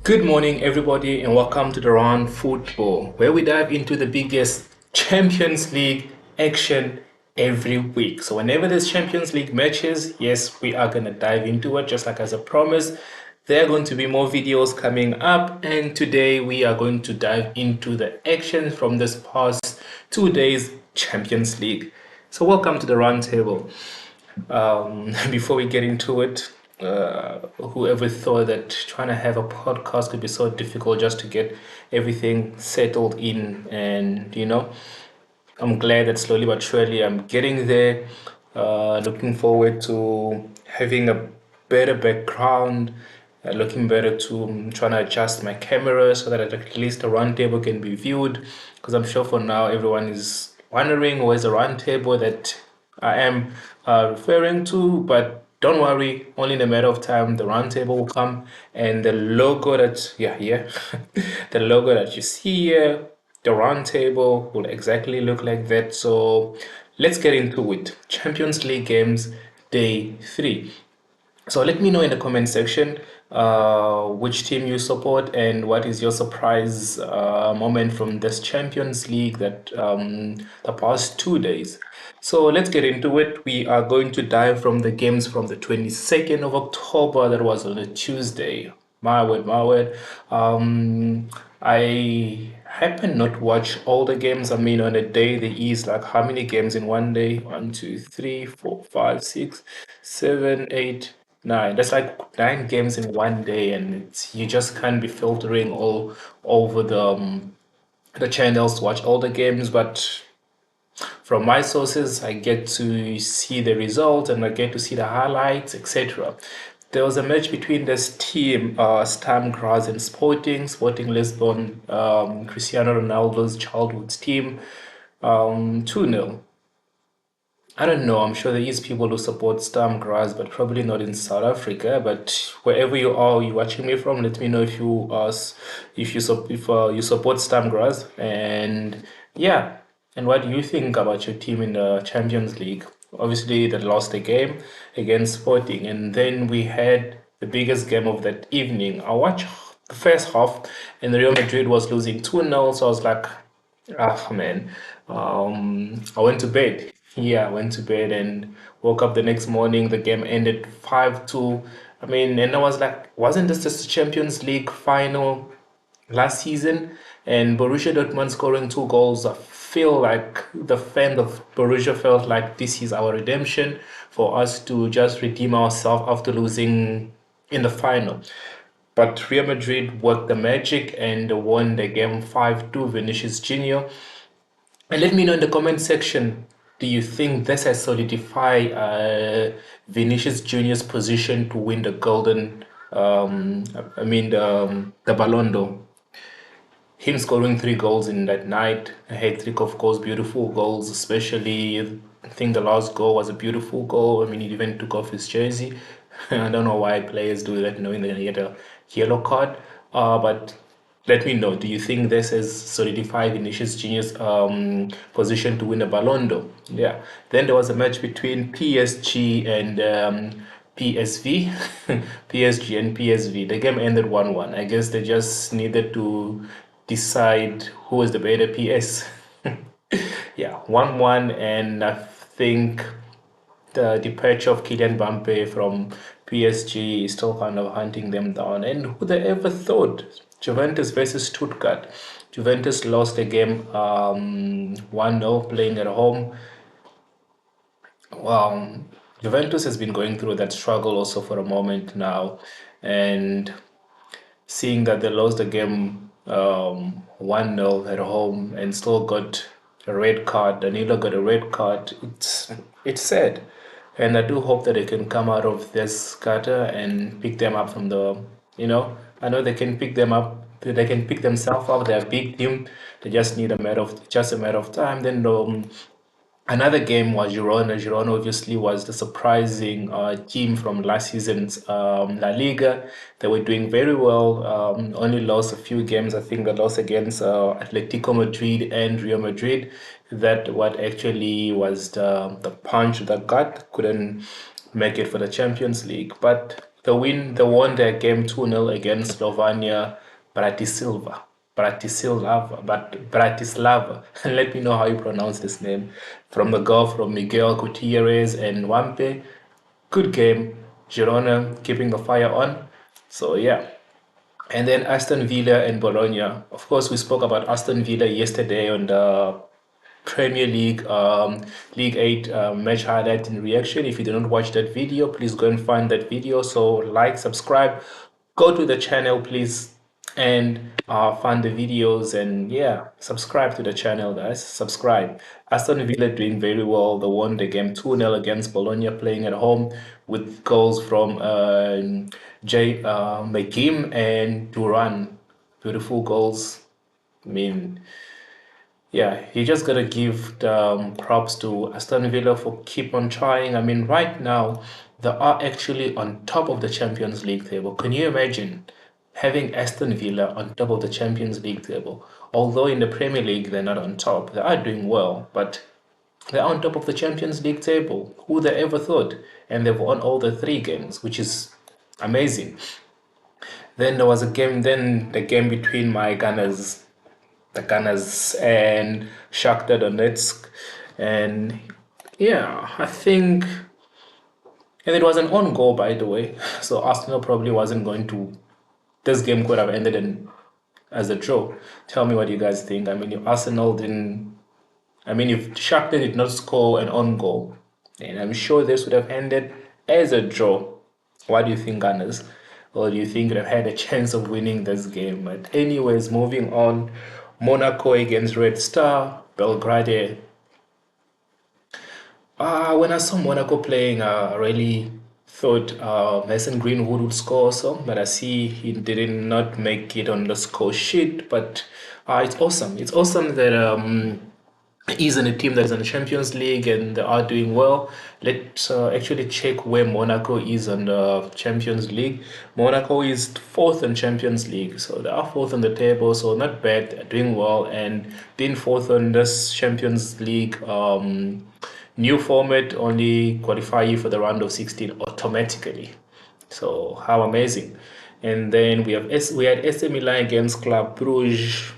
Good morning, everybody, and welcome to the Round Football, where we dive into the biggest Champions League action every week. So, whenever there's Champions League matches, yes, we are going to dive into it, just like as a promise. There are going to be more videos coming up, and today we are going to dive into the action from this past 2 days Champions League. So, welcome to the round table. Before we get into it, whoever thought that trying to have a podcast could be so difficult just to get everything settled in, and I'm glad that slowly but surely I'm getting there. Looking forward to having a better background, looking better to trying to adjust my camera so that at least the round table can be viewed. Because I'm sure for now everyone is wondering where's the round table that I am referring to, but don't worry, only in a matter of time the round table will come and the logo that the logo that you see here, the round table will exactly look like that. So let's get into it. Champions League games day 3. So let me know in the comment section which team you support and what is your surprise moment from this Champions League that the past 2 days. So let's get into it. We are going to dive from the games from the 22nd of October. That was on a Tuesday. My word, my word. I happen not watch all the games. I mean, on a day there is like how many games in one day? 1, 2, 3, 4, 5, 6, 7, 8, 9. That's like 9 games in one day, and you just can't be filtering all over the channels to watch all the games. But from my sources, I get to see the results and I get to see the highlights, etc. There was a match between this team, Stam Graz and Sporting Lisbon, Cristiano Ronaldo's childhood team, 2-0. I don't know. I'm sure there is people who support Stam Graz, but probably not in South Africa. But wherever you are, you're watching me from, let me know if you support Stam Graz, and yeah, and what do you think about your team in the Champions League? Obviously, they lost the game against Sporting, and then we had the biggest game of that evening. I watched the first half, and Real Madrid was losing 2-0, so I was like, ah, man. I went to bed. Yeah, I went to bed and woke up the next morning. The game ended 5-2. I mean, and I was like, wasn't this just the Champions League final last season? And Borussia Dortmund scoring 2 goals. I feel like the fan of Borussia felt like this is our redemption for us to just redeem ourselves after losing in the final. But Real Madrid worked the magic and won the game 5-2, Vinicius Junior. And let me know in the comment section, do you think this has solidified Vinicius Junior's position to win the golden, the Ballon d'Or? Him scoring 3 goals in that night, a hat-trick of goals, beautiful goals, especially I think the last goal was a beautiful goal. I mean, he even took off his jersey. I don't know why players do that, knowing they're gonna get a yellow card. But let me know. Do you think this has solidified Vinicius Junior's position to win a Ballon d'Or? Yeah. Then there was a match between PSG and PSV. PSG and PSV. The game ended 1-1. I guess they just needed to decide who was the better PS. Yeah, 1-1, and I think the departure of Kylian Mbappe from PSG is still kind of hunting them down. And who they ever thought? Juventus versus Stuttgart. Juventus lost the game 1-0 playing at home. Well, Juventus has been going through that struggle also for a moment now. And seeing that they lost the game 1-0 at home and still got a red card, Danilo got a red card, it's sad. And I do hope that they can come out of this gutter and pick them up from I know they can pick them up, they can pick themselves up. They're a big team. They just need a matter of time. Then another game was Girona. Girona obviously was the surprising team from last season's La Liga. They were doing very well. Only lost a few games. I think they lost against Atletico Madrid and Real Madrid. That what actually was the punch that got couldn't make it for the Champions League. But They won their game 2-0 against Slovenia. Bratislava. Bratislava. Let me know how you pronounce this name. From the goal from Miguel Gutierrez and Wampe. Good game. Girona keeping the fire on. So yeah. And then Aston Villa and Bologna. Of course, we spoke about Aston Villa yesterday on the Premier League, League 8 match highlight and reaction. If you did not watch that video, please go and find that video. So like, subscribe, go to the channel, please, and find the videos. And yeah, subscribe to the channel, guys. Subscribe. Aston Villa doing very well. They won the game 2-0 against Bologna, playing at home with goals from Jay McGim and Duran. Beautiful goals. I mean, yeah, you just gotta give the props to Aston Villa for keep on trying. I mean, right now they are actually on top of the Champions League table. Can you imagine having Aston Villa on top of the Champions League table? Although in the Premier League they're not on top, they are doing well, but they're on top of the Champions League table. Who they ever thought? And they've won all the three games, which is amazing. Then there was a game, then the game between the Gunners and Shakhtar Donetsk. And yeah, I think, and it was an own goal, by the way. So Arsenal probably wasn't going to, this game could have ended as a draw. Tell me what you guys think. I mean, if Arsenal didn't, I mean, if Shakhtar did not score an own goal, then I'm sure this would have ended as a draw. What do you think, Gunners? Or do you think you'd have had a chance of winning this game? But anyways, moving on. Monaco against Red Star, Belgrade. When I saw Monaco playing, I really thought Mason Greenwood would score also, but I see he did not make it on the score sheet. But it's awesome. It's awesome that he's in a team that is in the Champions League and they are doing well. Let's actually check where Monaco is on the Champions League. Monaco is fourth in Champions League, so they are fourth on the table, so not bad. They're doing well, and being fourth on this Champions League new format only qualify you for the round of 16 automatically. So how amazing! And then we had AC Milan against Club Brugge.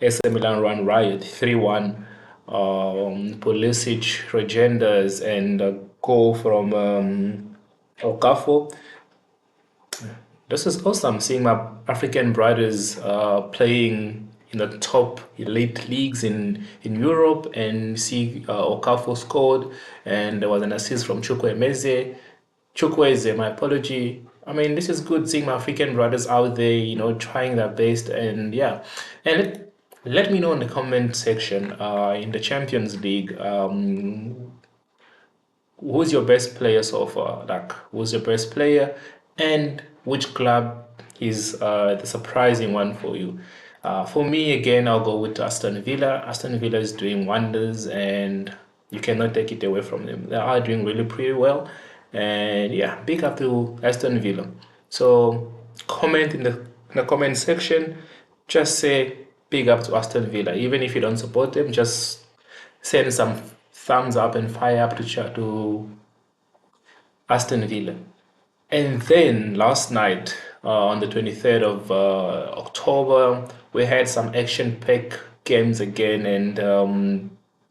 AC Milan run riot 3-1. Pulisic, Regenders, and a goal from Okafor. This is awesome seeing my African brothers playing in the top elite leagues in Europe, and see Okafor scored, and there was an assist from Chukwueze, my apology. I mean, this is good seeing my African brothers out there, trying their best, and yeah. And let me know in the comment section in the Champions League, who's your best player so far? Like, who's your best player, and which club is the surprising one for you? For me, again, I'll go with Aston Villa. Aston Villa is doing wonders, and you cannot take it away from them. They are doing really pretty well, and yeah, big up to Aston Villa. So comment in the comment section, just say big up to Aston Villa. Even if you don't support them, just send some thumbs up and fire up to Aston Villa. And then last night, on the 23rd of October, we had some action-packed games again, and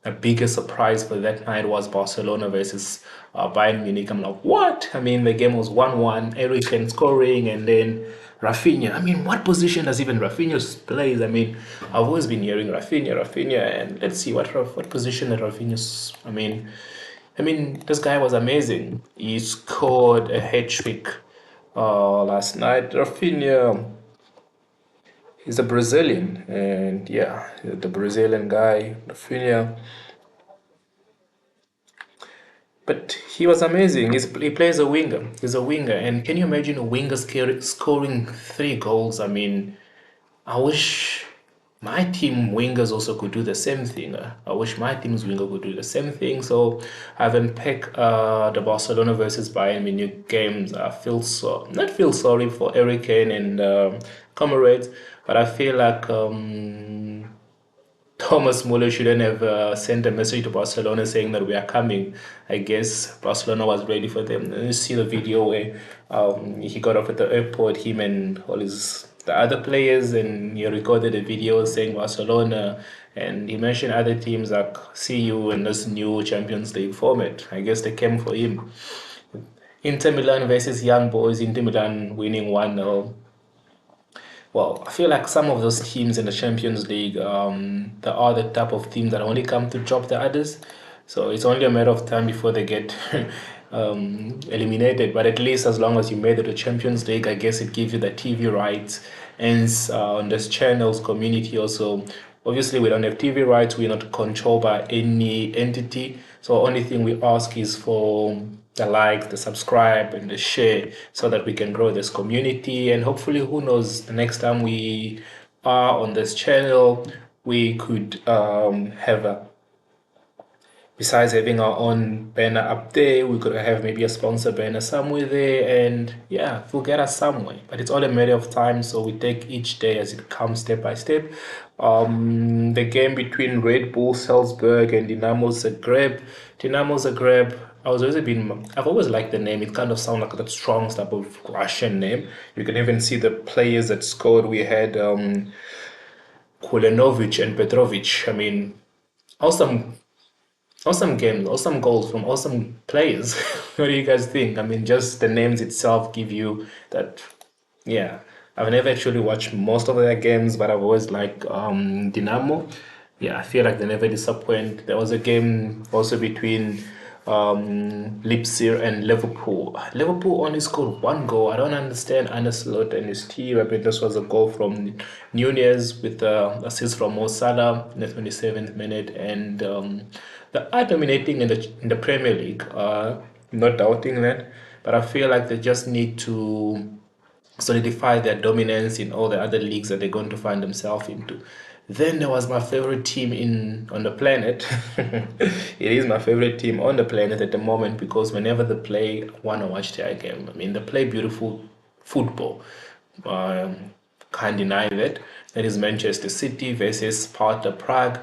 a bigger surprise for that night was Barcelona versus Bayern Munich. I'm like, what? I mean, the game was 1-1, Eriksen scoring, and then Rafinha. I mean, what position does even Rafinha plays? I mean, I've always been hearing Rafinha, and let's see what position that Rafinha's. I mean, this guy was amazing. He scored a hat trick last night. Rafinha is a Brazilian, and yeah, the Brazilian guy, Rafinha. But he was amazing. He plays a winger. He's a winger, and can you imagine a winger scoring 3 goals? I mean, I wish my team wingers also could do the same thing. I wish my team's winger could do the same thing. So I've unpacked the Barcelona versus Bayern Munich games. I not feel sorry for Eric Kane and comrades, but I feel like Thomas Muller shouldn't have sent a message to Barcelona saying that we are coming. I guess Barcelona was ready for them. And you see the video where he got off at the airport, him and all the other players, and he recorded a video saying Barcelona, and he mentioned other teams like see you in this new Champions League format. I guess they came for him. Inter Milan versus Young Boys, Inter Milan winning 1-0. Well, I feel like some of those teams in the Champions League, they are the type of teams that only come to drop the others. So it's only a matter of time before they get eliminated. But at least as long as you made it to Champions League, I guess it gives you the TV rights. And on this channel's community also, obviously we don't have TV rights. We're not controlled by any entity. So only thing we ask is for the like, the subscribe, and the share so that we can grow this community. And hopefully, who knows, the next time we are on this channel, we could have besides having our own banner up there, we could have maybe a sponsor banner somewhere there, and yeah, it will get us somewhere. But it's all a matter of time, so we take each day as it comes, step by step. The game between Red Bull Salzburg and Dinamo Zagreb. Dinamo Zagreb, I've always liked the name. It kind of sounds like that strong type of Russian name. You can even see the players that scored. We had Kulenovic and Petrovic. I mean, awesome games, awesome goals from awesome players. What do you guys think? I mean, just the names itself give you that. Yeah, I've never actually watched most of their games, but I've always liked Dinamo. Yeah, I feel like they never disappoint. There was a game also between Leipzig and Liverpool. Liverpool only scored one goal. I don't understand Arne Slot and his team. I mean, this was a goal from Nunez with the assist from Mo Salah in the 27th minute, and they are dominating in the Premier League. Not doubting that, but I feel like they just need to solidify their dominance in all the other leagues that they're going to find themselves into. Then there was my favorite team on the planet. It is my favorite team on the planet at the moment because whenever they play, I want to watch their game. I mean, they play beautiful football. Can't deny that. That is Manchester City versus Sparta Prague.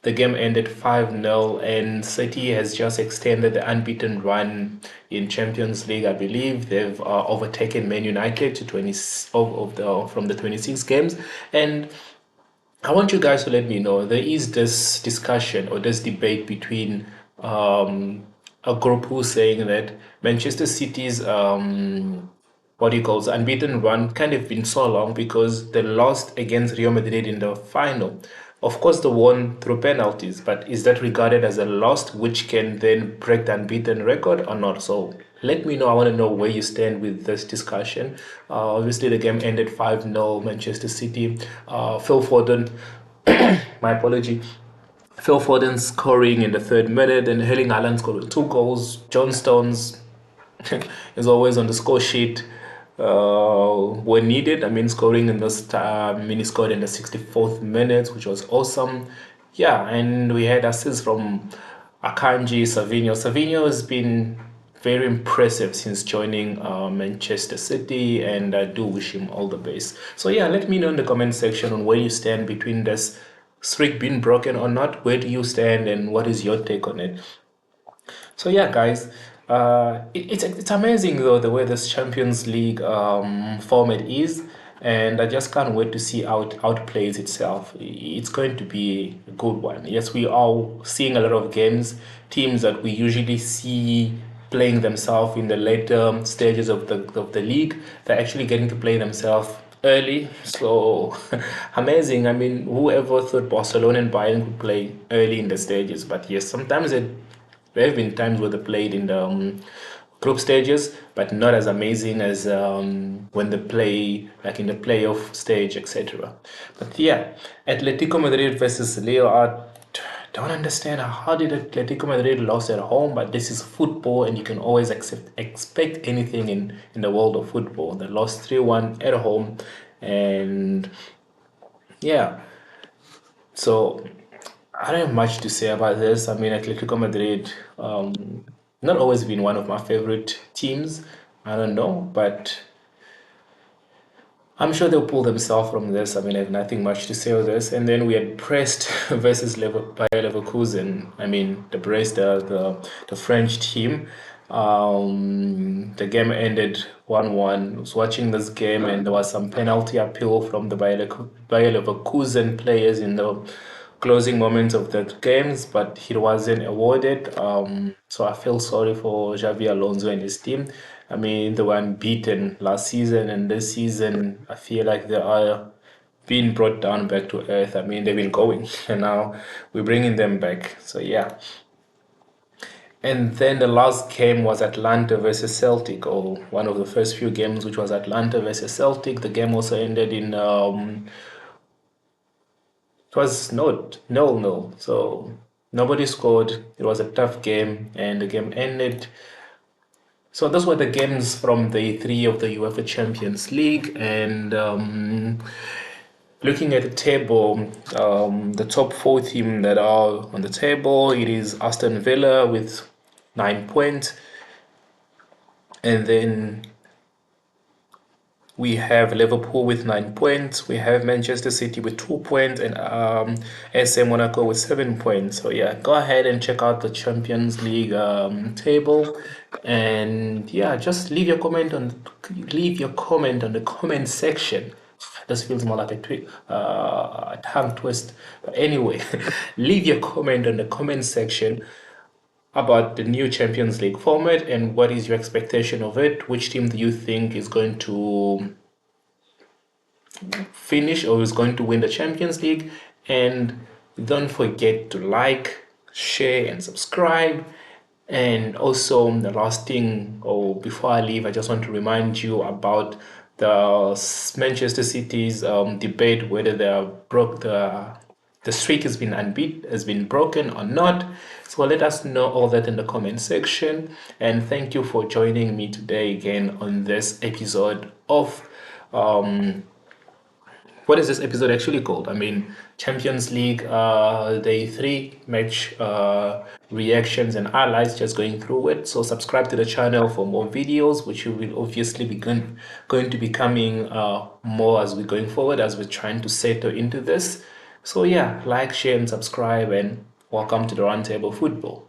The game ended 5-0, and City has just extended the unbeaten run in Champions League. I believe they've overtaken Man United to 20 from the 26 games. And I want you guys to let me know, there is this discussion or this debate between a group who's saying that Manchester City's unbeaten run kind of been so long because they lost against Real Madrid in the final. Of course, they won through penalties, but is that regarded as a loss, which can then break the unbeaten record or not? So let me know. I want to know where you stand with this discussion. Obviously, the game ended 5-0 Manchester City. Phil Foden, my apology. Phil Foden scoring in the 3rd minute, and Erling Haaland scored 2 goals. John Stones is always on the score sheet when needed. I mean, scoring in this time, he scored in the 64th minute, which was awesome. Yeah, and we had assists from Akanji, Savinho. Savinho has been very impressive since joining Manchester City, and I do wish him all the best. So yeah, let me know in the comment section on where you stand between this streak being broken or not. Where do you stand, and what is your take on it? So yeah, guys, it's amazing though the way this Champions League format is, and I just can't wait to see how it plays itself. It's going to be a good one. Yes, we are seeing a lot of teams that we usually see playing themselves in the later stages of the league. They're actually getting to play themselves early, so amazing. I mean, whoever thought Barcelona and Bayern could play early in the stages? But yes, sometimes there have been times where they played in the group stages, but not as amazing as when they play like in the playoff stage, etc. But yeah, Atletico Madrid versus Lille. I don't understand how did Atletico Madrid lost at home, but this is football, and you can always expect anything in the world of football. They lost 3-1 at home, and yeah, so I don't have much to say about this. I mean, Atletico Madrid, not always been one of my favorite teams. I don't know, but I'm sure they'll pull themselves from this. I mean, I have nothing much to say on this. And then we had Brest versus Bayer Leverkusen. I mean, the Brest, the French team. The game ended 1-1. I was watching this game, and there was some penalty appeal from the Bayer Leverkusen players in the closing moments of the games, but he wasn't awarded. So I feel sorry for Xavi Alonso and his team. I mean, they were unbeaten last season, and this season I feel like they are being brought down back to earth. I mean, they've been going, and now we're bringing them back. So yeah. And then the last game was Atlanta versus Celtic, or one of the first few games, which was Atlanta versus Celtic. The game also ended in it was not 0-0, so nobody scored. It was a tough game, and the game ended. So those were the games from day three of the UEFA Champions League. And looking at the table, the top four teams that are on the table, it is Aston Villa with 9 points, and then we have Liverpool with 9 points. We have Manchester City with 2 points, and SM Monaco with 7 points. So yeah, go ahead and check out the Champions League table, and yeah, just leave your comment on the comment section. This feels more like a tongue twist, but anyway, leave your comment on the comment section about the new Champions League format and what is your expectation of it. Which team do you think is going to finish or is going to win the Champions League? And don't forget to like, share, and subscribe. And also, the last thing, or before I leave, I just want to remind you about the Manchester City's debate whether the streak has been broken or not. So let us know all that in the comment section. And thank you for joining me today again on this episode of what is this episode actually called? I mean, Champions League Day 3 match reactions and highlights, just going through it. So subscribe to the channel for more videos, which will obviously be going to be coming more as we're going forward, as we're trying to settle into this. So yeah, like, share, and subscribe, and welcome to the Roundtable Football.